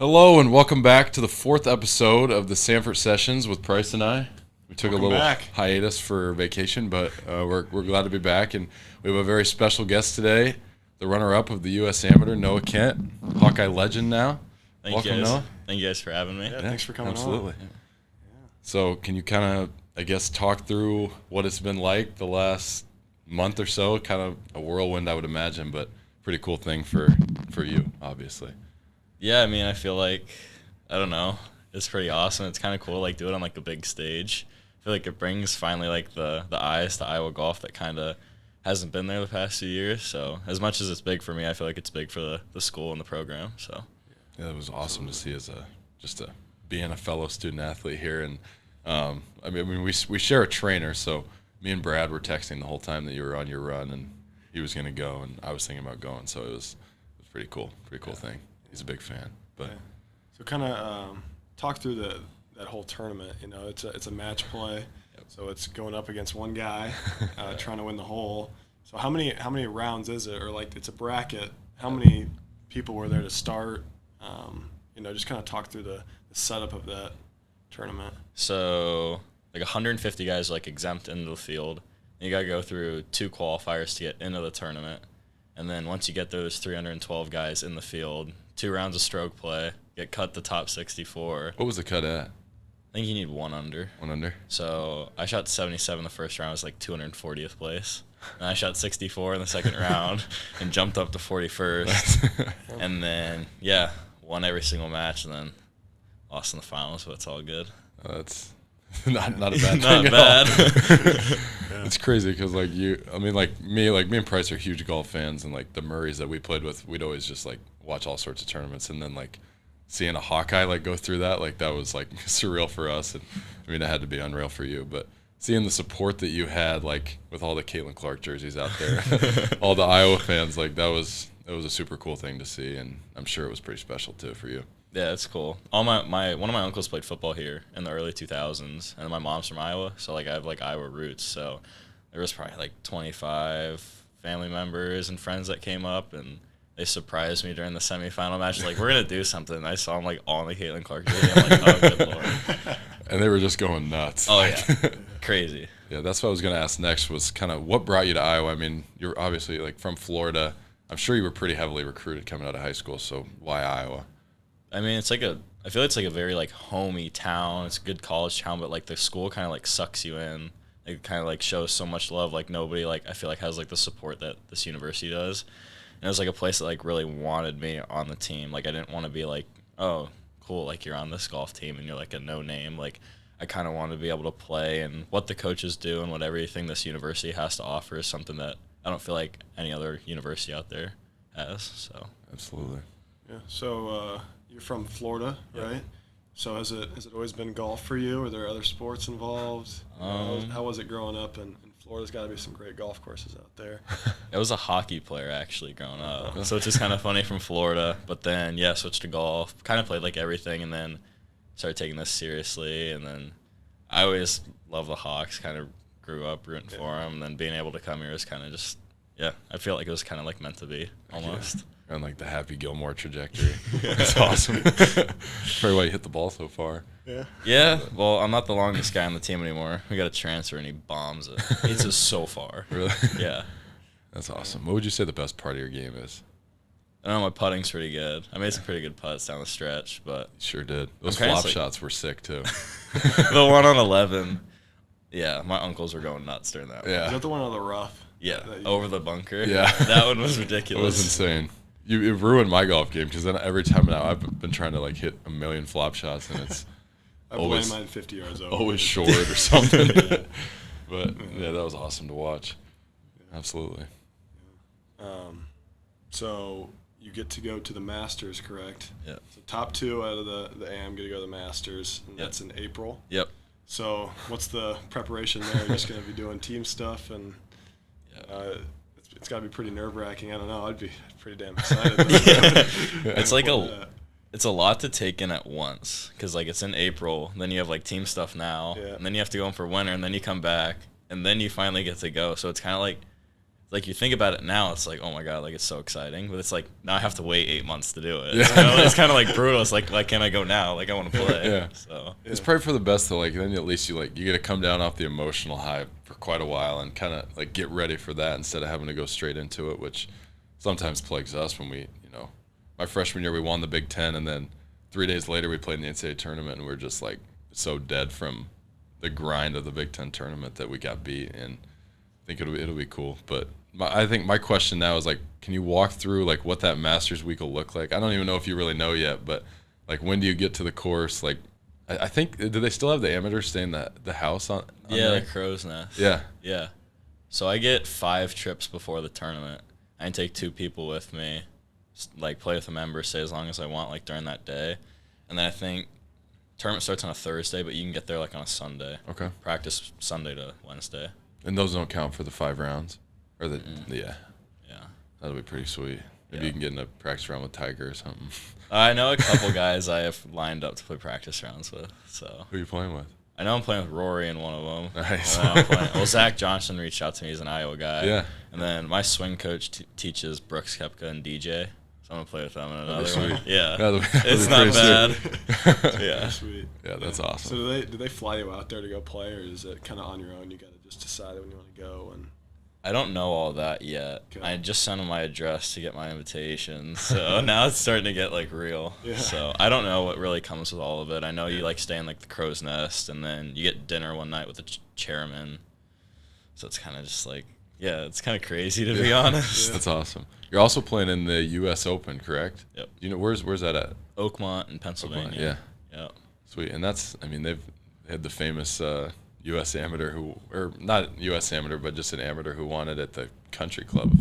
Hello and welcome back to the 4th episode of the Sandfort Sessions with Pryce and I. We took a little hiatus for vacation, but we're glad to be back, and we have a very special guest today, the runner-up of the U.S Amateur, Noah Kent, Hawkeye legend now. Welcome, Noah. Thank you guys for having me. Yeah, thanks for coming Absolutely. on. Yeah. So can you kind of, I guess, talk through what it's been like the last month or so? Kind of a whirlwind, I would imagine, but pretty cool thing for you, obviously. Yeah, I mean, I feel like, I don't know, it's pretty awesome. It's kind of cool, like, do it on, like, a big stage. I feel like it brings finally, like, the eyes to Iowa golf that kind of hasn't been there the past few years. So as much as it's big for me, I feel like it's big for the school and the program. So yeah, it was awesome to see as being a fellow student athlete here. And I mean, we share a trainer, so me and Brad were texting the whole time that you were on your run, and he was going to go, and I was thinking about going. So it was pretty cool thing. He's a big fan. But yeah. So kind of talk through that whole tournament. You know, it's a match play, so it's going up against one guy trying to win the hole. So how many rounds is it? Or like it's a bracket. How many people were there to start? You know, just kind of talk through the setup of that tournament. So like 150 guys are like exempt into the field. And you got to go through 2 qualifiers to get into the tournament. And then once you get those 312 guys in the field, 2 rounds of stroke play, get cut to top 64. what was the cut at? I think you need 1 under. 1 under? So I shot 77 the first round. I was like 240th place. And I shot 64 in the second round and jumped up to 41st. And then, yeah, won every single match and then lost in the finals, but it's all good. That's not a bad thing Not at bad. all. It's crazy because like me and Pryce are huge golf fans, and like the Murrays that we played with, we'd always just like watch all sorts of tournaments, and then like seeing a Hawkeye like go through that, like that was like surreal for us, and I mean it had to be unreal for you, but seeing the support that you had like with all the Caitlin Clark jerseys out there, all the Iowa fans, like it was a super cool thing to see, and I'm sure it was pretty special too for you. Yeah, it's cool. One of my uncles played football here in the early 2000s, and my mom's from Iowa, so like I have like Iowa roots. So there was probably like 25 family members and friends that came up, and they surprised me during the semifinal match. Like, we're gonna do something. And I saw them like all in the Caitlin Clark jersey. I'm like, oh good lord. And they were just going nuts. Oh yeah, crazy. Yeah, that's what I was gonna ask next. Was kind of what brought you to Iowa? I mean, you're obviously like from Florida. I'm sure you were pretty heavily recruited coming out of high school. So why Iowa? I mean, I feel it's like a very like homey town. It's a good college town, but like the school kind of like sucks you in. It kind of like shows so much love. Like nobody like I feel like has like the support that this university does. And it was like a place that like really wanted me on the team. Like I didn't want to be like, oh, cool, like you're on this golf team and you're like a no name. Like I kind of wanted to be able to play, and what the coaches do and what everything this university has to offer is something that I don't feel like any other university out there has. So Absolutely. Yeah. So you're from Florida, right? So has it always been golf for you? Are there other sports involved? How was it growing up? And Florida's got to be some great golf courses out there. I was a hockey player actually growing up, so it's just kind of funny from Florida. But then switched to golf. Kind of played like everything, and then started taking this seriously. And then I always loved the Hawks. Kind of grew up rooting for them. And then being able to come here is kind of just I feel like it was kind of like meant to be almost. Yeah. And like the Happy Gilmore trajectory. That's awesome. Probably why you hit the ball so far. Yeah. Yeah. Well, I'm not the longest guy on the team anymore. We got a transfer, and he bombs it. It's just so far. Really? Yeah. That's awesome. What would you say the best part of your game is? I don't know. My putting's pretty good. I made some pretty good putts down the stretch, but Sure did. Those flop shots were sick too. the one on 11. Yeah, my uncles were going nuts during that one. Is that the one on the rough? Yeah, over the bunker. Yeah. That one was ridiculous. It was insane. It ruined my golf game because then every time now I've been trying to like hit a million flop shots, and it's I blame mine 50 yards over. Always short or something. But yeah, that was awesome to watch. Yeah. Absolutely. Yeah. So you get to go to the Masters, correct? Yeah. So top 2 out of the AM get to go to the Masters, and that's in April. Yep. So what's the preparation there? You're just going to be doing team stuff, and it's got to be pretty nerve-wracking. I don't know. I'd be pretty damn excited. It's like it's a lot to take in at once because like it's in April, then you have like team stuff now, and then you have to go in for winter, and then you come back, and then you finally get to go. So it's kind of like like you think about it now, it's like, oh my god, like it's so exciting, but it's like now I have to wait 8 months to do it. Yeah. It's kind of like brutal. It's like, why can't I go now? Like I want to play. Yeah. So it's probably for the best though. Like then at least you get to come down off the emotional high for quite a while and kind of like get ready for that instead of having to go straight into it, which sometimes plagues us when we, my freshman year we won the Big Ten and then 3 days later we played in the NCAA tournament and we're just like so dead from the grind of the Big Ten tournament that we got beat. And I think it'll be cool, but. I think my question now is like, can you walk through like what that Masters week will look like? I don't even know if you really know yet, but like when do you get to the course? Like, I think do they still have the amateurs stay in the house on yeah, there? the Crow's Nest. Yeah. So I get 5 trips before the tournament. I can take 2 people with me, like play with a member, stay as long as I want, like during that day, and then I think tournament starts on a Thursday, but you can get there like on a Sunday. Okay. Practice Sunday to Wednesday. And those don't count for the 5 rounds. Or yeah, that'll be pretty sweet. Maybe you can get in a practice round with Tiger or something. I know a couple guys I have lined up to play practice rounds with. So who are you playing with? I know I'm playing with Rory in one of them. Nice. Zach Johnson reached out to me. He's an Iowa guy. Yeah. And then my swing coach teaches Brooks Koepka and DJ. So I'm gonna play with them in another sweet. one. Yeah. It's not bad. Yeah. Sweet. Yeah, that's awesome. So do they fly you out there to go play, or is it kind of on your own? You got to just decide when you want to go and. I don't know all that yet. Okay. I just sent him my address to get my invitation, so now it's starting to get like real. Yeah. So I don't know what really comes with all of it. I know you like stay in like the Crow's Nest, and then you get dinner one night with the chairman. So it's kind of just like, yeah, it's kind of crazy to be honest. Yeah. That's awesome. You're also playing in the U.S. Open, correct? Yep. Where's that at? Oakmont in Pennsylvania. Oakmont, yeah. Yeah. Sweet, and they've had the famous U.S. Amateur or not U.S. Amateur, but just an amateur who won it at the Country Club.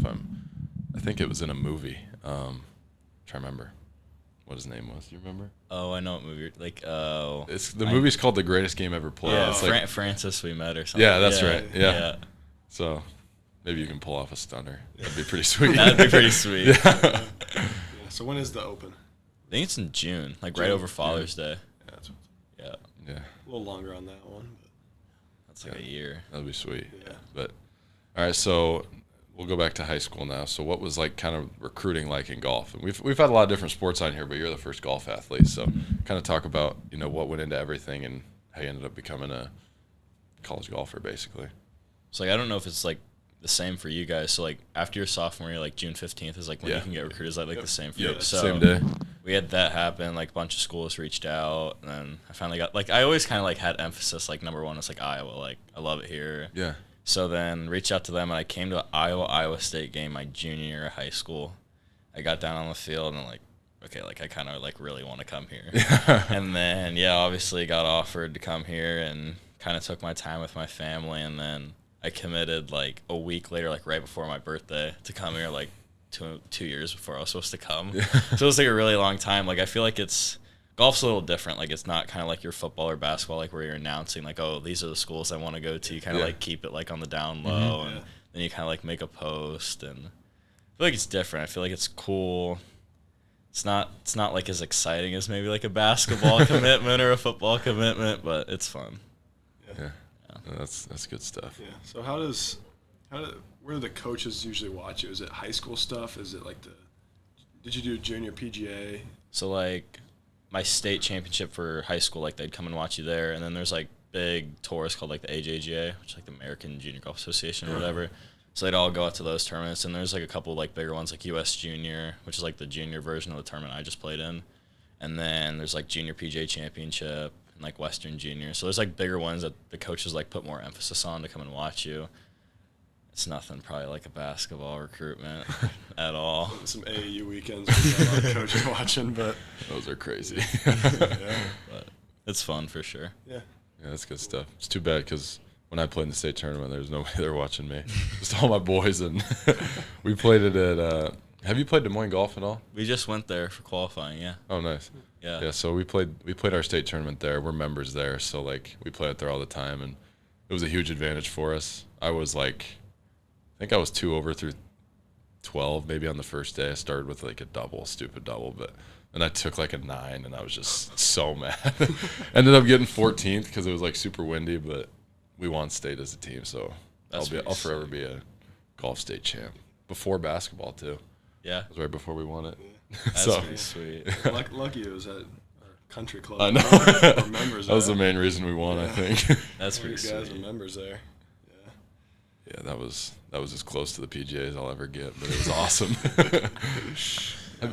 I think it was in a movie. Try to remember what his name was. Do you remember? Oh, I know what movie. The movie's called The Greatest Game Ever Played. Yeah, It's like, Francis We Met or something. yeah, that's right. Yeah. So maybe you can pull off a stunner. That'd be pretty sweet. That'd be pretty sweet. Yeah. So when is the Open? I think it's in June, like right over Father's Day. Yeah. Yeah. A little longer on that one. But. That's like a year. That'd be sweet. Yeah. But all right, so we'll go back to high school now. So what was like kind of recruiting like in golf? And we've had a lot of different sports on here, but you're the first golf athlete. So kind of talk about, what went into everything and how you ended up becoming a college golfer basically. So like I don't know if it's like the same for you guys. So like after your sophomore year, like June 15th is like when you can get recruited. Is that like the same for you? So same day. We had that happen. Like a bunch of schools reached out, and then I finally got I always kind of like had emphasis. Like number one is like Iowa. Like I love it here. Yeah. So then reached out to them, and I came to an Iowa State game my junior year of high school. I got down on the field and like, okay, like I kind of like really want to come here. And then obviously got offered to come here and kind of took my time with my family, and then I committed like a week later, like right before my birthday, to come here like 2 years before I was supposed to come. So it was like a really long time. Like I feel like golf's a little different. Like it's not kind of like your football or basketball, like where you're announcing like, oh, these are the schools I want to go to. You kind of like keep it like on the down low, and then you kind of like make a post. And I feel like it's different. I feel like it's cool. It's not like as exciting as maybe like a basketball commitment or a football commitment, but it's fun. Yeah. That's good stuff. Yeah. So where do the coaches usually watch you? Is it high school stuff? Is it like did you do junior PGA? So like my state championship for high school, like they'd come and watch you there, and then there's like big tours called like the AJGA, which is like the American Junior Golf Association or whatever. So they'd all go out to those tournaments, and there's like a couple like bigger ones like U.S Junior, which is like the junior version of the tournament I just played in, and then there's like Junior PGA Championship and like Western Junior. So there's like bigger ones that the coaches like put more emphasis on to come and watch you. It's nothing probably like a basketball recruitment at all. Some AAU weekends with a lot of coaches watching, but Those are crazy. But it's fun for sure. Yeah, that's good stuff. It's too bad because when I played in the state tournament, there's nobody there watching me. Just all my boys, and we played it at. Have you played Des Moines Golf at all? We just went there for qualifying. Yeah. Oh, nice. Yeah. Yeah. So we played our state tournament there. We're members there, so like we play it there all the time, and it was a huge advantage for us. I think I was 2 over through 12 maybe on the first day. I started with like a stupid double, but then I took like a 9, and I was just so mad. Ended up getting 14th because it was like super windy, but we won state as a team, so I'll forever be a golf state champ before basketball too. Yeah. It was right before we won it. That's So pretty sweet. Lucky it was at our country club. I know. We're members that was there. the main reason we won, I Yeah. think. That's All you pretty guys sweet. are members there. Yeah, that was as close to the PGA as I'll ever get, but it was awesome.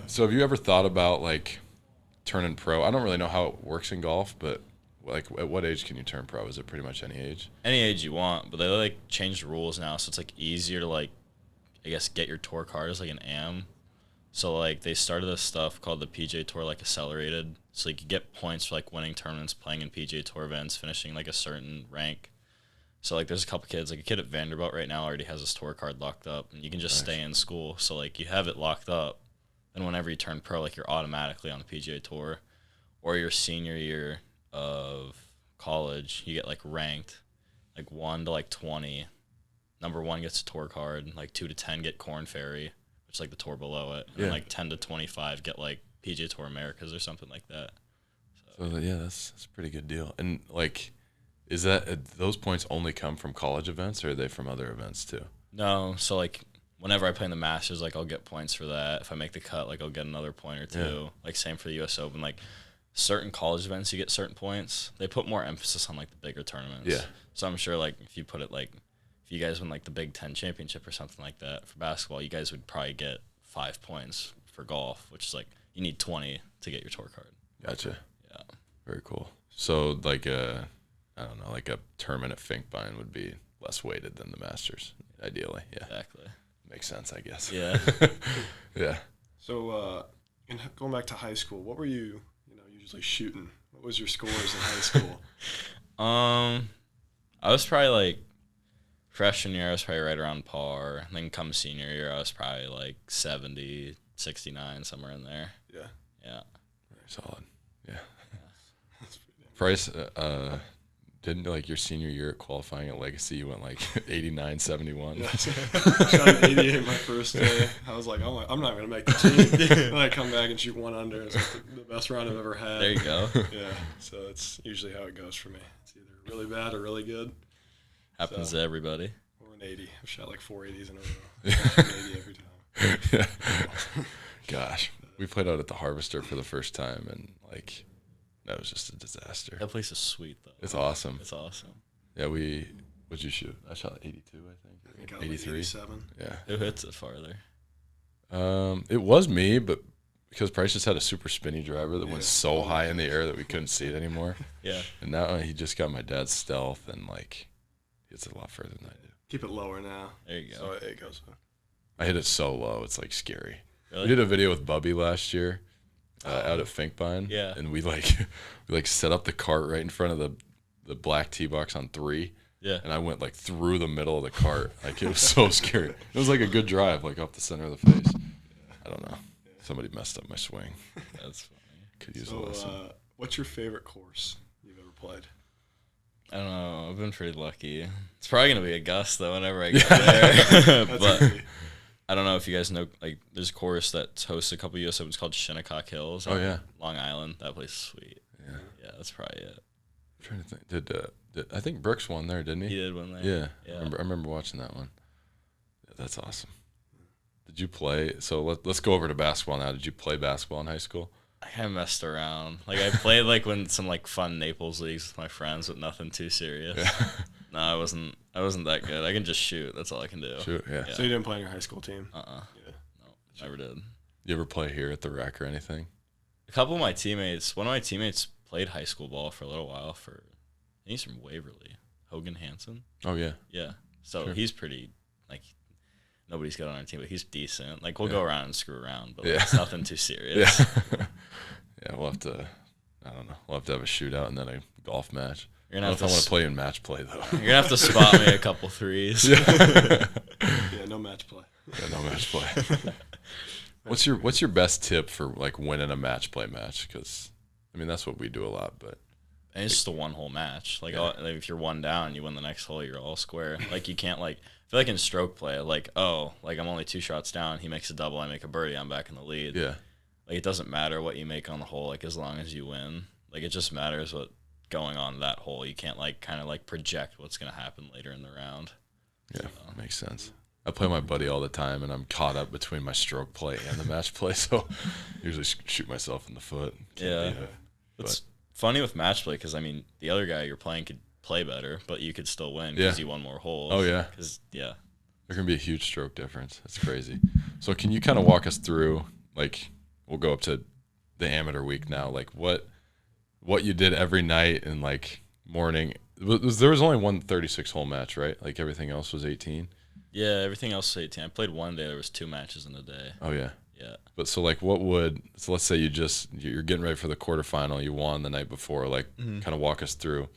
So have you ever thought about like turning pro? I don't really know how it works in golf, but like at what age can you turn pro? Is it pretty much any age? Any age you want, but they like changed the rules now, so it's like easier to like, I guess, get your tour card as like an AM. So like they started this stuff called the PGA Tour like accelerated, so you could get points for like winning tournaments, playing in PGA Tour events, finishing like a certain rank. So like there's a couple kids, like a kid at Vanderbilt right now already has his tour card locked up, and you can just stay in school. So like you have it locked up, and whenever you turn pro, like you're automatically on the PGA Tour, or your senior year of college, you get like ranked, like 1 to like 20. Number 1 gets a tour card, like 2 to 10 get Corn Ferry, which is like the tour below it, and Yeah. like 10 to 25 get like PGA Tour Americas or something like that. So yeah, that's a pretty good deal. And like, is that those points only come from college events, or are they from other events too? No, so like whenever I play in the Masters, like I'll get points for that. If I make the cut, like I'll get another point or two. Yeah. Like same for the U.S. Open. Like certain college events, you get certain points. They put more emphasis on like the bigger tournaments. Yeah. So I'm sure like if you put it like if you guys win like the Big Ten championship or something like that for basketball, you guys would probably get 5 points for golf, which is like you need 20 to get your tour card. Gotcha. Yeah. Very cool. So like I don't know, like a tournament at Finkbine would be less weighted than the Masters, ideally. Yeah. Exactly. Makes sense, I guess. Yeah. Yeah. So, going back to high school, what were you usually shooting? What was your scores in high school? I was probably like freshman year, I was probably right around par. And then come senior year, I was probably like 70, 69, somewhere in there. Yeah. Yeah. Very solid. Yeah. Price, didn't like your senior year at qualifying at Legacy, you went like 89, 71. Yeah. Shot an 88 my first day. I was like, I'm not going to make the team. And I come back and shoot 1 under. It's like the best round I've ever had. There you go. Yeah. So it's usually how it goes for me. It's either really bad or really good. Happens to everybody. Or an 80. I've shot like 4 80s in a row. An 80 every time. Yeah. Gosh, we played out at the Harvester for the first time, and like that was just a disaster. That place is sweet, though. It's awesome. It's awesome. Yeah, what'd you shoot? I shot 82, I think. I got 83. 87. Yeah. Who hits it farther? It was me, but because Price just had a super spinny driver that went Yeah. so high in the air that we couldn't see it anymore. Yeah. And now he just got my dad's stealth, and like he hits it a lot further than I do. Keep it lower now. There you go. So it goes. I hit it so low, it's like scary. Really? We did a video with Bubby last year out at Finkbine. Yeah. And we set up the cart right in front of the black tee box on 3. Yeah. And I went like through the middle of the cart. Like it was so scary. It was like a good drive, like up the center of the face. I don't know. Somebody messed up my swing. That's funny. Could use a So, lesson. what's your favorite course you've ever played? I don't know. I've been pretty lucky. It's probably going to be Augusta though, whenever I get there. That's But easy. I don't know if you guys know, like, there's a course that's hosted a couple U.S. Opens called Shinnecock Hills. Oh, yeah. Long Island. That place is sweet. Yeah. Yeah, that's probably it. I'm trying to think. Did I think Brooks won there, didn't he? He did win there. Yeah. Yeah. I remember watching that one. Yeah, that's awesome. Did you play? So let's go over to basketball now. Did you play basketball in high school? I kind of messed around. Like, I played, like, when some, like, fun Naples leagues with my friends, but nothing too serious. Yeah. No, I wasn't that good. I can just shoot. That's all I can do. Shoot, yeah. Yeah. So you didn't play in your high school team? Uh-uh. Yeah. No, never did. You ever play here at the rec or anything? A couple of my teammates, one of my teammates played high school ball for a little while I think he's from Waverly. Hogan Hansen. Oh yeah. Yeah. So Sure. he's pretty, like, nobody's good on our team, but he's decent. Like, we'll Yeah. go around and screw around, but like, Yeah. it's nothing too serious. Yeah. Yeah, we'll have to. I don't know. We'll have to have a shootout and then a golf match. You're I gonna don't have know if I to want to play in match play though. You're gonna have to spot me a couple threes. Yeah. Yeah, no match play. Yeah, no match play. What's your best tip for like winning a match play match? Because I mean that's what we do a lot, but And it's just a one-hole match. Like, Yeah. like, if you're one down, you win the next hole, you're all square. Like, you can't, like, I feel like in stroke play, like, oh, like, I'm only 2 shots down, he makes a double, I make a birdie, I'm back in the lead. yeah, Like, it doesn't matter what you make on the hole, like, as long as you win. Like, it just matters what going on that hole. You can't, like, kind of, like, project what's going to happen later in the round. yeah, So, makes sense. I play my buddy all the time, and I'm caught up between my stroke play and the match play, so I usually shoot myself in the foot. Yeah. It's funny with match play because, I mean, the other guy you're playing could play better, but you could still win because you won more holes. Oh, yeah. There can be a huge stroke difference. That's crazy. So can you kind of walk us through, like, we'll go up to the amateur week now, like what you did every night and, like, morning. There was only one 36-hole match, right? Like, everything else was 18? Yeah, everything else was 18. I played one day. There was 2 matches in a day. Oh, yeah. Yeah. But so, like, so let's say you're getting ready for the quarterfinal. You won the night before. Like, kind of walk us through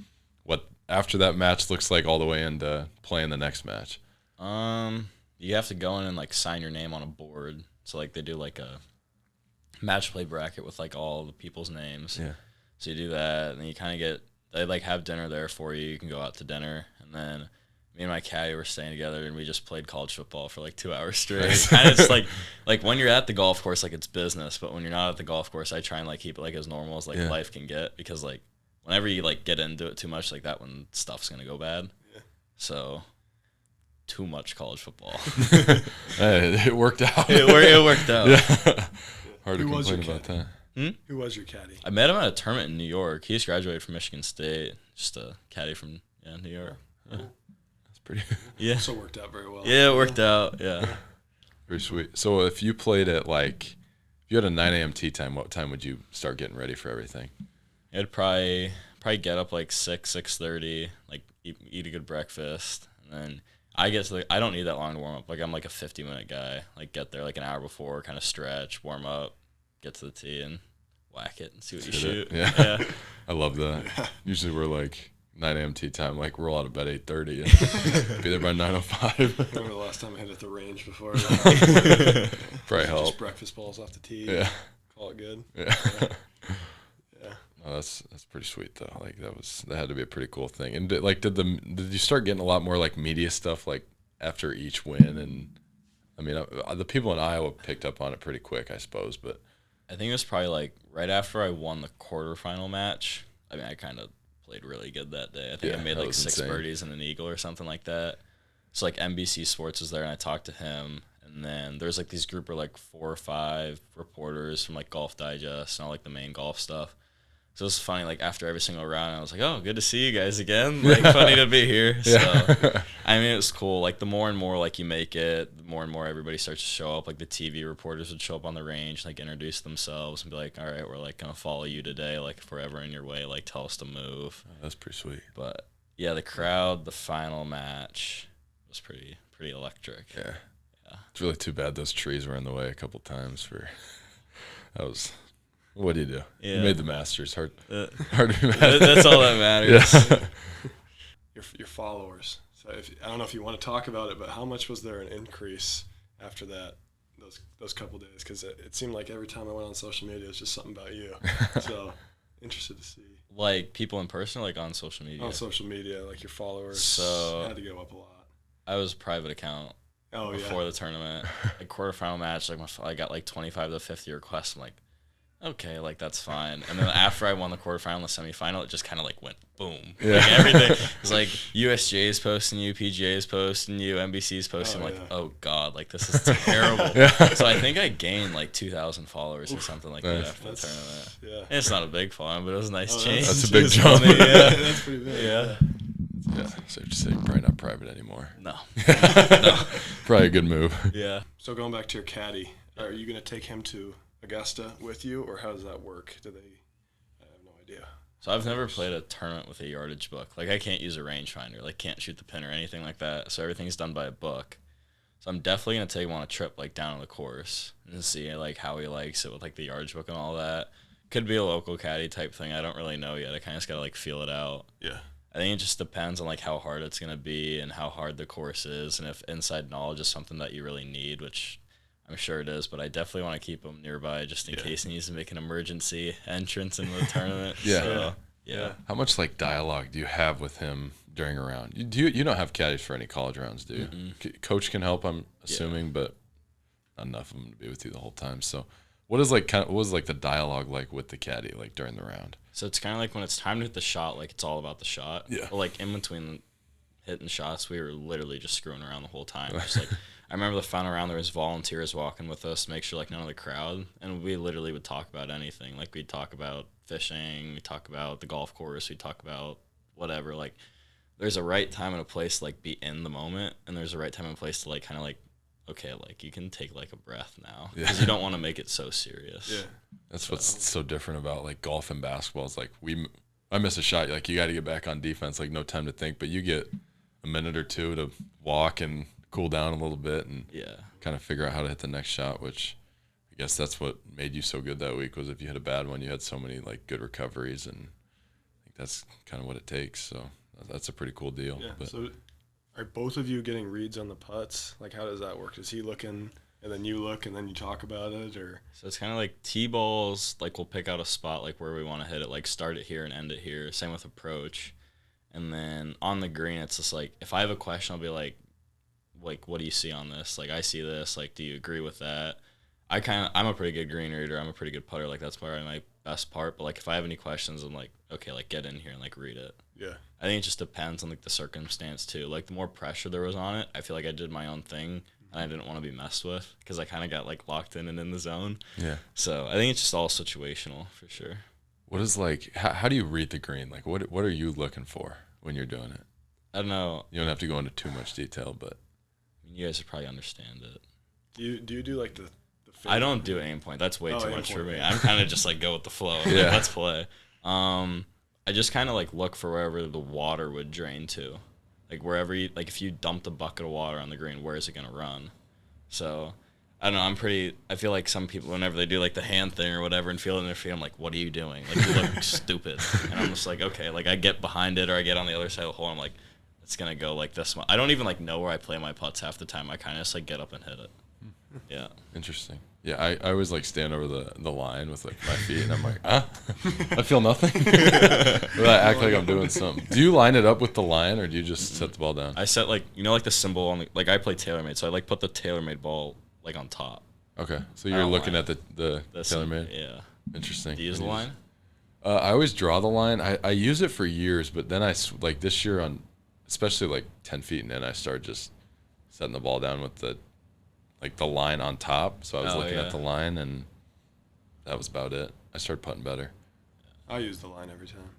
what after that match looks like all the way into playing the next match. You have to go in and, like, sign your name on a board. So, like, they do, like, a match play bracket with, like, all the people's names. Yeah. So you do that, and then you kind of they, like, have dinner there for you. You can go out to dinner, and then me and my caddy were staying together, and we just played college football for, like, 2 hours straight. Kind of just, like, when you're at the golf course, like, it's business, but when you're not at the golf course, I try and, like, keep it, like, as normal as, like, life can get, because, like, whenever you, like, get into it too much like that, when stuff's going to go bad. Yeah. So too much college football. Hey, it worked out. It worked out. Yeah. Hard to complain about that. Who was your caddy? I met him at a tournament in New York. He just graduated from Michigan State. Just a caddy from New York. Yeah. That's pretty. Yeah. So it worked out very well. Yeah, it worked out. Yeah. Very sweet. So if you played at if you had a 9 a.m. tee time, what time would you start getting ready for everything? I'd probably get up like 6:30, like eat a good breakfast, and then I don't need that long to warm up. Like, I'm like a 50-minute guy. Like, get there like an hour before, kind of stretch, warm up, get to the tee, and whack it and see what you shoot. Yeah. I love that. Usually we're like 9 a.m. tee time. Like, we're all out of bed 8:30 and be there by 9:05. I remember the last time I hit at the range before. Probably help. Just breakfast balls off the tee. Yeah. Call it good. Yeah. Yeah. No, that's pretty sweet though. Like, that had to be a pretty cool thing. And did you start getting a lot more like media stuff like after each win? And I mean, the people in Iowa picked up on it pretty quick, I suppose. But I think it was probably like right after I won the quarterfinal match. I mean, I kind of played really good that day. I think I made like 6 birdies and an eagle or something like that. So like NBC Sports was there, and I talked to him. And then there's like these group of like 4 or 5 reporters from like Golf Digest and all like the main golf stuff. So it was funny, like, after every single round, I was like, oh, good to see you guys again. Like, funny to be here. Yeah. So, I mean, it was cool. Like, the more and more, like, you make it, the more and more everybody starts to show up. Like, the TV reporters would show up on the range, like, introduce themselves and be like, all right, we're, like, going to follow you today. Like, if we're ever in your way, like, tell us to move. Oh, that's pretty sweet. But, yeah, the crowd, the final match was pretty electric. Yeah. It's really too bad those trees were in the way a couple times that was... What do you do? Yeah. You made the Masters. Hard to be mad. That's all that matters. Yeah. Your followers. So I don't know if you want to talk about it, but how much was there an increase after that? Those couple days, because it seemed like every time I went on social media, it was just something about you. So interested to see. Like, people in person, or like on social media? On social media, like your followers. So had to go up a lot. I was a private account. Before the tournament, like quarterfinal match, like I got like 25 to 50 requests. I'm like, okay, like that's fine. And then after I won the quarterfinal and the semifinal, it just kind of like went boom. Yeah. Like everything. It's like USGA's posting you, PGA's posting you, NBC's posting. Oh god, like this is terrible. Yeah. So I think I gained like 2,000 followers or something like that after the tournament. Yeah. And it's not a big following, but it was a nice change. That's a big jump. Funny, yeah. That's pretty big. Yeah. Yeah, so to say, probably not private anymore. No. Probably a good move. Yeah. So going back to your caddy, are you going to take him to Augusta with you, or how does that work? I have no idea. So I've never played a tournament with a yardage book. Like, I can't use a rangefinder. Like, can't shoot the pin or anything like that. So everything's done by a book. So I'm definitely going to take him on a trip, like, down to the course and see, like, how he likes it with, like, the yardage book and all that. Could be a local caddy type thing. I don't really know yet. I kind of just got to, like, feel it out. Yeah. I think it just depends on, like, how hard it's going to be and how hard the course is, and if inside knowledge is something that you really need, which I'm sure it is, but I definitely want to keep him nearby just in case he needs to make an emergency entrance into the tournament. Yeah. So, yeah. How much, like, dialogue do you have with him during a round? You don't have caddies for any college rounds, do you? Mm-mm. Coach can help, I'm assuming, but not enough of them to be with you the whole time. So what was the dialogue like with the caddy, like, during the round? So it's kind of like when it's time to hit the shot, like, it's all about the shot. Yeah. But, like, in between hitting shots, we were literally just screwing around the whole time. Just like I remember the final round, there was volunteers walking with us to make sure like none of the crowd, and we literally would talk about anything. Like we'd talk about fishing, we'd talk about the golf course, we'd talk about whatever. Like there's a right time and a place to like be in the moment, and there's a right time and place to like kind of like, okay, like you can take like a breath now, because you don't want to make it so serious. Yeah, that's what's so different about like golf and basketball. Is like I miss a shot, like you got to get back on defense, like no time to think, but you get a minute or two to walk and cool down a little bit and kind of figure out how to hit the next shot, which I guess that's what made you so good that week. Was if you hit a bad one, you had so many like good recoveries, and I think that's kind of what it takes. So that's a pretty cool deal. Yeah. So are both of you getting reads on the putts? Like how does that work? Is he looking and then you look and then you talk about it, or? So it's kind of like T-balls, like we'll pick out a spot like where we want to hit it, like start it here and end it here. Same with approach. And then on the green, it's just like if I have a question, I'll be like, what do you see on this? Like, I see this. Like, do you agree with that? I'm a pretty good green reader. I'm a pretty good putter. Like, that's probably my best part. But, like, if I have any questions, I'm like, okay, like, get in here and, like, read it. Yeah. I think it just depends on, like, the circumstance, too. Like, the more pressure there was on it, I feel like I did my own thing, and I didn't want to be messed with because I kind of got, like, locked in and in the zone. Yeah. So I think it's just all situational for sure. What is, like, how do you read the green? Like, what are you looking for when you're doing it? I don't know. You don't have to go into too much detail, but you guys would probably understand it. Do you do like the I don't do aim point. That's way too much for me. I'm kind of just like go with the flow. Yeah. Like, let's play. I just kind of like look for wherever the water would drain to. Like wherever you, like if you dumped a bucket of water on the green, where is it going to run? So I don't know. I feel like some people, whenever they do like the hand thing or whatever and feel it in their feet, I'm like, what are you doing? Like you look stupid. And I'm just like, okay, like I get behind it or I get on the other side of the hole. And I'm like, it's going to go like this much. I don't even like know where I play my putts half the time. I kind of just like get up and hit it. Yeah. Interesting. Yeah, I always like stand over the line with like my feet, and I'm like, I feel nothing. But I act like I'm doing something. Do you line it up with the line, or do you just set the ball down? I set like like the symbol on like I play TaylorMade, so I like put the TaylorMade ball like on top. Okay, so you're looking at the TaylorMade. Yeah. Interesting. Do you use the line? I always draw the line. I use it for years, but then like this year especially like 10 feet and in, I started just setting the ball down with the line on top. So I was looking at the line, and that was about it. I started putting better. I use the line every time,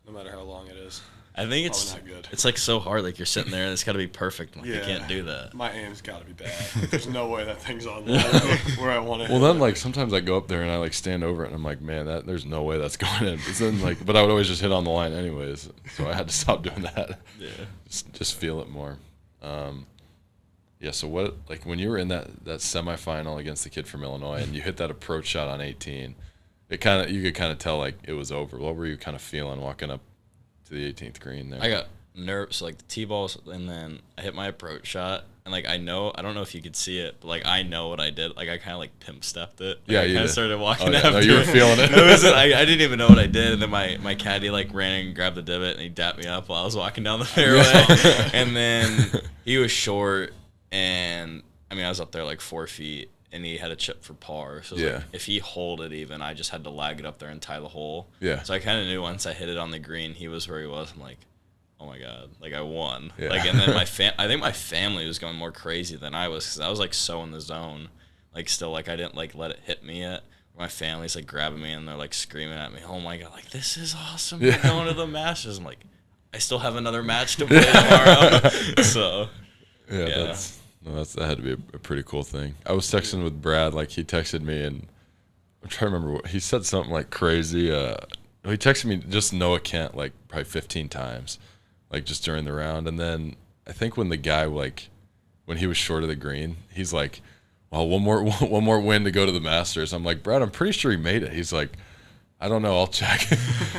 no matter how long it is. I think it's like so hard. Like you're sitting there and it's got to be perfect. Like, you can't do that. My aim's got to be bad. There's no way that thing's on line where I want it. Well, then like sometimes I go up there and I like stand over it and I'm like, man, there's no way that's going in. But then but I would always just hit on the line anyways. So I had to stop doing that. Yeah. Just feel it more. Yeah. So what, like when you were in that semifinal against the kid from Illinois and you hit that approach shot on 18, you could kind of tell like it was over. What were you kind of feeling walking up to the 18th green there? I got nerves, like the T-balls, and then I hit my approach shot, and like I don't know if you could see it, but like I know what I did. Like I kind of like pimp stepped it. Like, yeah, I you kind of started walking after. No, you were feeling it. I didn't even know what I did, and then my caddy like ran and grabbed the divot, and he dapped me up while I was walking down the fairway, and then he was short, and I mean I was up there like 4 feet. And he had a chip for par. So like, if he holed it even, I just had to lag it up there and tie the hole. Yeah. So I kind of knew once I hit it on the green, he was where he was. I'm like, oh my God, like I won. Yeah. Like, and then I think my family was going more crazy than I was because I was like so in the zone. Like still, like I didn't like let it hit me yet. My family's like grabbing me and they're like screaming at me. Oh my God, like this is awesome. We're going to the Masters. I'm like, I still have another match to play tomorrow. So yeah. That had to be a pretty cool thing. I was texting with Brad, like he texted me, and I'm trying to remember he said something like crazy. He texted me just Noah Kent like probably 15 times, like just during the round. And then I think when the guy when he was short of the green, he's like, "Well, one more win to go to the Masters." I'm like, Brad, I'm pretty sure he made it. He's like, I don't know, I'll check.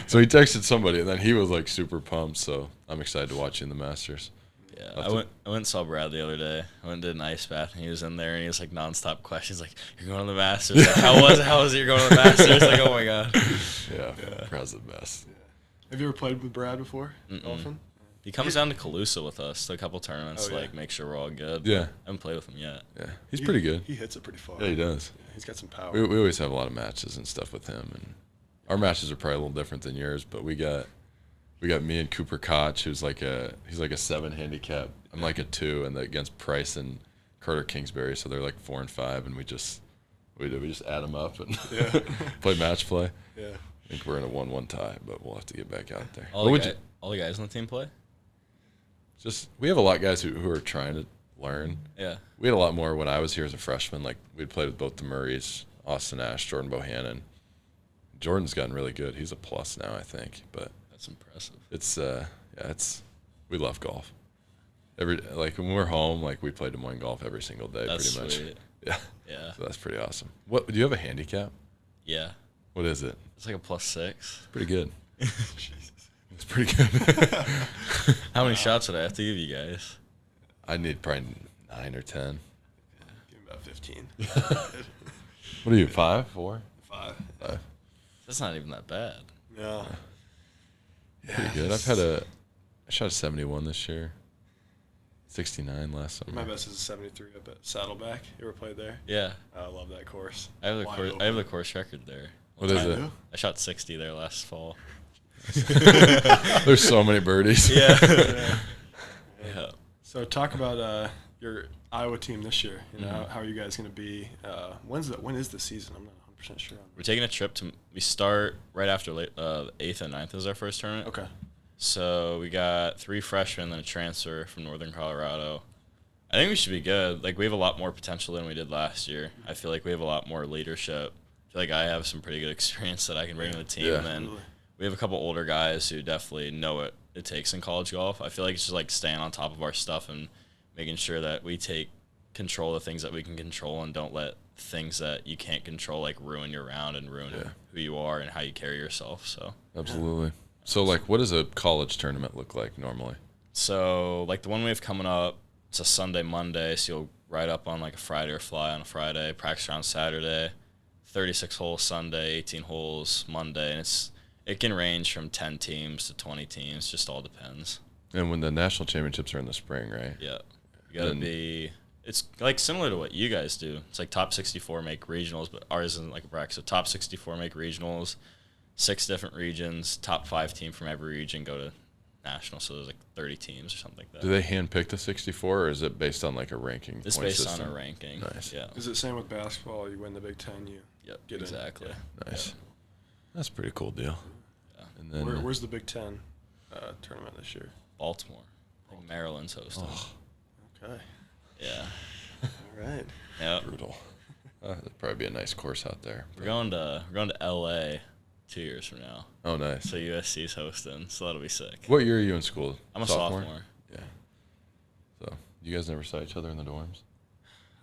So he texted somebody, and then he was like super pumped. So I'm excited to watch you in the Masters. Yeah, I went and saw Brad the other day. I went and did an ice bath, and he was in there, and he was like nonstop questions, like, "You're going to the Masters? Like, how was it? You're going to the Masters?" Like, oh my God. Yeah. Brad's the best. Yeah. Have you ever played with Brad before? Often? He comes down to Calusa with us to a couple tournaments, like make sure we're all good. Yeah. I haven't played with him yet. Yeah, he's pretty good. He hits it pretty far. Yeah, he does. Yeah, he's got some power. We always have a lot of matches and stuff with him, and our matches are probably a little different than yours, but we got we got me and Cooper Koch, who's he's like a 7 handicap. I'm like a 2, and against Price and Carter Kingsbury, so they're like 4 and 5, and we just add them up and play match play. Yeah. I think we're in a 1-1 tie, but we'll have to get back out there. All the guys on the team play? Just we have a lot of guys who are trying to learn. Yeah. We had a lot more when I was here as a freshman. Like we'd played with both the Murrays, Austin Ash, Jordan Bohannon. Jordan's gotten really good. He's a plus now, I think. But that's impressive. It's we love golf. When we're home, like we play Des Moines golf every single day, that's pretty sweet. much. Yeah. Yeah. So that's pretty awesome. What do you have a handicap? Yeah. What is it? It's like a +6. Pretty good. Jesus. It's pretty good. How many shots would I have to give you guys? I need probably 9 or 10. Give me about 15. What are you, 5, 4? 5. 5. That's not even that bad. No. Pretty good. I shot a 71 this year. 69 last summer. My best is a 73 up at Saddleback. You ever played there? Yeah. I love that course. I have the course record there. What is it? I shot 60 there last fall. There's so many birdies. Yeah. Yeah. So talk about your Iowa team this year. You know, how are you guys going to be? When is the season? I'm not 100% sure. We're taking a trip we start right after 8th and 9th is our first tournament. Okay. So we got 3 freshmen and a transfer from Northern Colorado. I think we should be good. Like, we have a lot more potential than we did last year. I feel like we have a lot more leadership. I feel like I have some pretty good experience that I can bring to the team. Yeah. And then we have a couple older guys who definitely know what it takes in college golf. I feel like it's just like staying on top of our stuff and making sure that we take control of things that we can control and don't let things that you can't control like ruin your round and ruin who you are and how you carry yourself. So Absolutely. So, like, what does a college tournament look like normally? So, like, the one we have coming up, it's a Sunday, Monday, so you'll ride up on, like, a Friday or fly on a Friday, practice on Saturday, 36 holes Sunday, 18 holes Monday, and it can range from 10 teams to 20 teams, just all depends. And when the national championships are in the spring, right? Yeah. You got to it's, like, similar to what you guys do. It's, like, top 64 make regionals, but ours isn't like a bracket. So, top 64 make regionals. 6 different regions, top 5 team from every region go to national, so there's like 30 teams or something like that. Do they handpick the 64, or is it based on like a ranking? It's point based system? on a ranking. Nice. Yeah. Is it same with basketball? You win the Big Ten, you get exactly. in. Nice. That's a pretty cool deal. Yeah. And then Where's the Big Ten tournament this year? Baltimore. I think Maryland's hosting. Oh, Okay. Yeah. All right. Yeah. brutal. That'd probably be a nice course out there. We're going to LA 2 years from now. Oh, nice. So USC's hosting, so that'll be sick. What year are you in school? I'm a sophomore. Yeah. So you guys never saw each other in the dorms?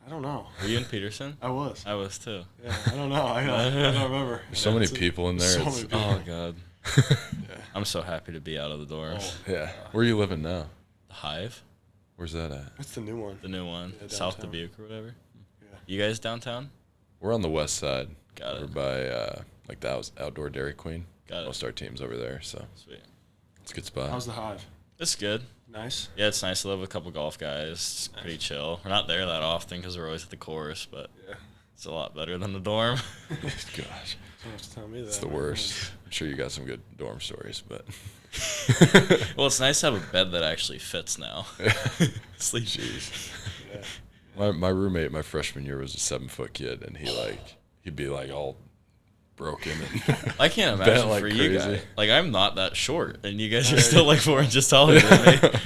I don't know. Were you in Peterson? I was. I was too. Yeah, I don't know. I don't remember. There's so many people in there. so It's- many people. Oh god. Yeah. I'm so happy to be out of the dorms. Oh. Yeah. Where are you living now? The Hive, Where's that at? What's the new one? the new one, Yeah, South downtown. Dubuque or whatever. Yeah. You guys downtown? We're on the west side. Got We're it. by like the outdoor Dairy Queen. Got it. Most of our team's over there, so Sweet. it's a good spot. How's the Hive? It's good. Nice. Yeah, it's nice to live with a couple golf guys. It's pretty chill. We're not there that often because we're always at the course, but Yeah. it's a lot better than the dorm. Gosh, You don't have to tell me that. it's the worst. I'm sure you got some good dorm stories, but Well, it's nice to have a bed that actually fits now. Sleep. jeez. Yeah. My roommate my freshman year was a 7-foot kid, and he'd be like all broken and I can't bent imagine like for you crazy. guys. Like, I'm not that short, and you guys are still like 4 inches taller than me. Yeah,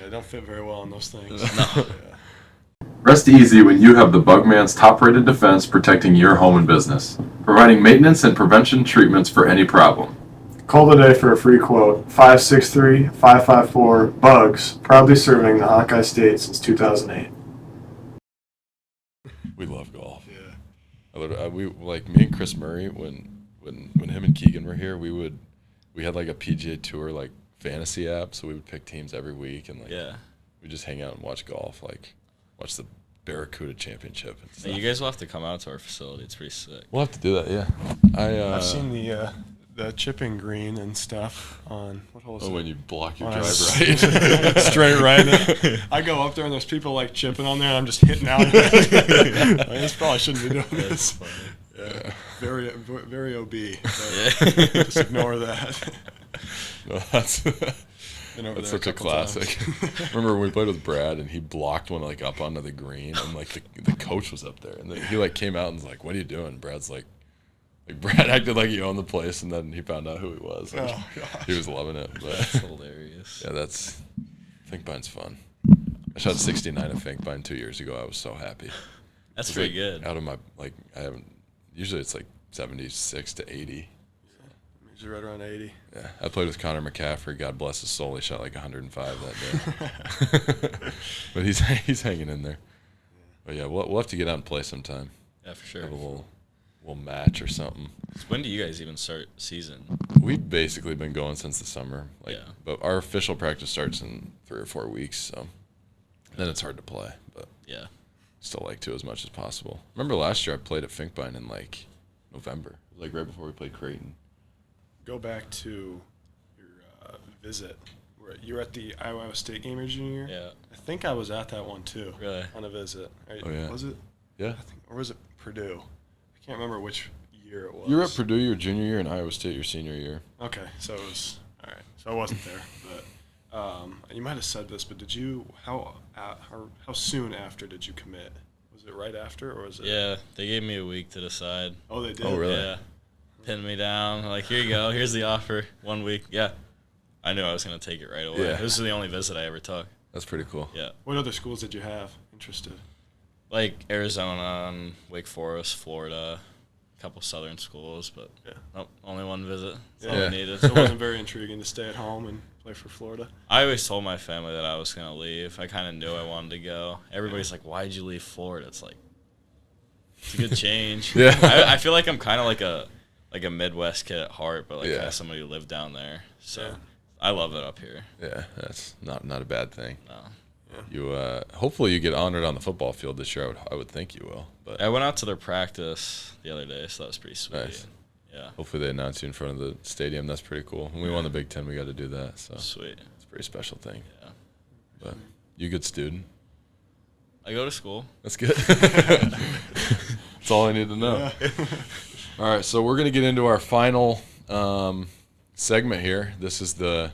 they don't fit very well in those things. No. Yeah. Rest easy when you have the Bugman's top-rated defense protecting your home and business, providing maintenance and prevention treatments for any problem. Call today for a free quote. 563-554-BUGS, proudly serving the Hawkeye State since 2008. We love golf. Yeah. We like me and Chris Murray when him and Keegan were here. We had like a PGA Tour like fantasy app, so we would pick teams every week and like Yeah. we just hang out and watch golf, like watch the Barracuda Championship and Now, stuff. you guys will have to come out to our facility. It's pretty sick. We'll have to do that, yeah. I've seen the chipping green and stuff on what hole is it? when you block your On drive a right. straight right. I go up there and there's people like chipping on there, and I'm just hitting out. I just probably shouldn't be doing That's this. funny. Yeah. Very OB. Yeah. Just ignore that. No, that's Been over that's there such a couple times. classic. Remember when we played with Brad and he blocked one like up onto the green and like the coach was up there and he like came out and was like, "What are you doing?" Brad's like Brad acted like he owned the place and then he found out who he was. And Oh, gosh. he was loving it. But That's hilarious. yeah, Finkbine's fun. I shot 69 at Finkbine 2 years ago. I was so happy. That's It's pretty like good. Out of my I haven't. Usually it's like 76 to 80. He's right around 80. Yeah, I played with Connor McCaffrey. God bless his soul. He shot like 105 that day. But he's hanging in there. But yeah, we'll have to get out and play sometime. Yeah, for sure. Have a little match or something. So when do you guys even start season? We've basically been going since the summer. Yeah. But our official practice starts in 3 or 4 weeks, so then it's hard to play. But Yeah. still like to as much as possible. Remember last year I played at Finkbine in like November. It was like right before we played Creighton. Go back to your visit. You were at the Iowa State game your junior year? Yeah. I think I was at that one too. Really? On a visit. Right? Oh, yeah. Was it? Yeah. Or was it Purdue? I can't remember which year it was. You were at Purdue your junior year and Iowa State your senior year. Okay, so it was all right. So I wasn't there, but you might have said this, but did you? How soon after did you commit? Was it right after, or was it? Yeah, they gave me a week to decide. Oh, they did. Oh, really? Yeah. Pinned me down. Like, here you go. Here's the offer. 1 week. Yeah. I knew I was going to take it right away. Yeah. This is the only visit I ever took. That's pretty cool. Yeah. What other schools did you have interested? Like Arizona and Wake Forest, Florida, a couple southern schools, but Yeah. nope, only one visit. That's all Yeah. I needed. So it wasn't very intriguing to stay at home and play for Florida. I always told my family that I was going to leave. I kind of knew I wanted to go. Everybody's like, why'd you leave Florida? It's like, it's a good change. Yeah. I feel like I'm kind of like a Midwest kid at heart, but like Yeah. kind of somebody who lived down there. So Yeah. I love it up here. Yeah, that's not a bad thing. No. You hopefully you get honored on the football field this year. I would think you will. But I went out to their practice the other day, so that was pretty sweet. Nice. Yeah. hopefully they announce you in front of the stadium. That's pretty cool. When we won the Big Ten, we got to do that. So Sweet. it's a pretty special thing. Yeah. But you a good student. I go to school. That's good. That's all I need to know. All right, so we're going to get into our final segment here. This is the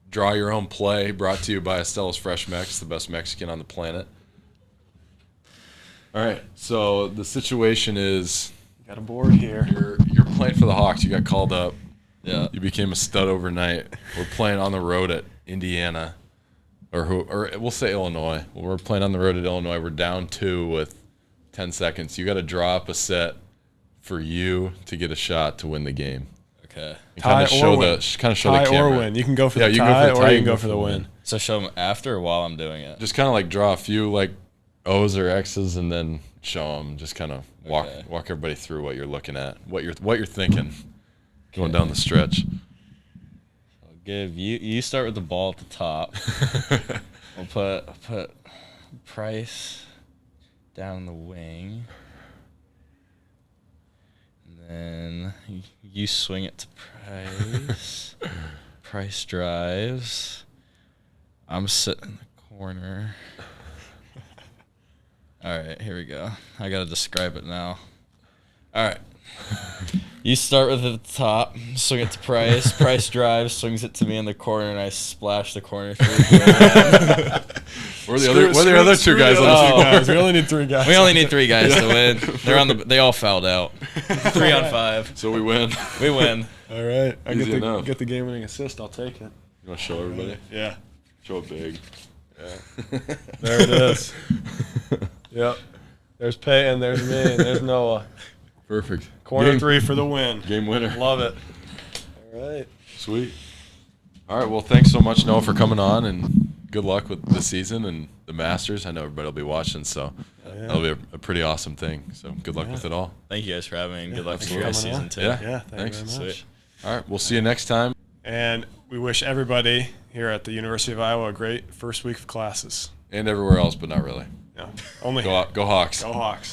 Draw Your Own Play, brought to you by Estella's Fresh Mex, the best Mexican on the planet. All right, so the situation is Got a board here. you're playing for the Hawks. You got called up. Yeah. You became a stud overnight. We're playing on the road at Indiana, or we'll say Illinois. We're playing on the road at Illinois. We're down 2 with 10 seconds. You got to draw up a set for you to get a shot to win the game. Okay. And kind of Tie or show win. the kind of show Tie the camera. or win. You can go for Yeah, the you can go tie, for the or tie, you can go for the win. So show them after or while I'm doing it? Just kind of like draw a few like O's or X's and then show them. Just kind of walk Okay. everybody through what you're looking at, what you're thinking, going down the stretch. I'll give you start with the ball at the top. We'll put Price down the wing. And then you swing it to Price. Price drives. I'm sitting in the corner. All right, here we go. I got to describe it now. All right. You start with it at the top, swing it to Price. Price drives, swings it to me in the corner, and I splash the corner through. Where the other two guys on the We only need 3 guys. We only need 3 guys to win. They all fouled out. 3 on 5. So we win. We win. All right. I Easy enough. get the game-winning assist. I'll take it. You want to show everybody? Yeah. Show it big. Yeah. There it is. Yep. There's Payton. There's me. There's Noah. Perfect. Corner Game- 3 for the win. Game winner. Love it. All right. Sweet. All right. Well, thanks so much, Noah, for coming on, and good luck with the season and the Masters. I know everybody will be watching, so that'll be a pretty awesome thing. So good luck with it all. Thank you guys for having me, and good luck thanks for your for guys' coming season, on. too. Yeah. Yeah. Thank you Thanks. very much. Sweet. All right. We'll see you next time. And we wish everybody here at the University of Iowa a great first week of classes. And everywhere else, but not really. Yeah. Only Go Hawks. Go Hawks.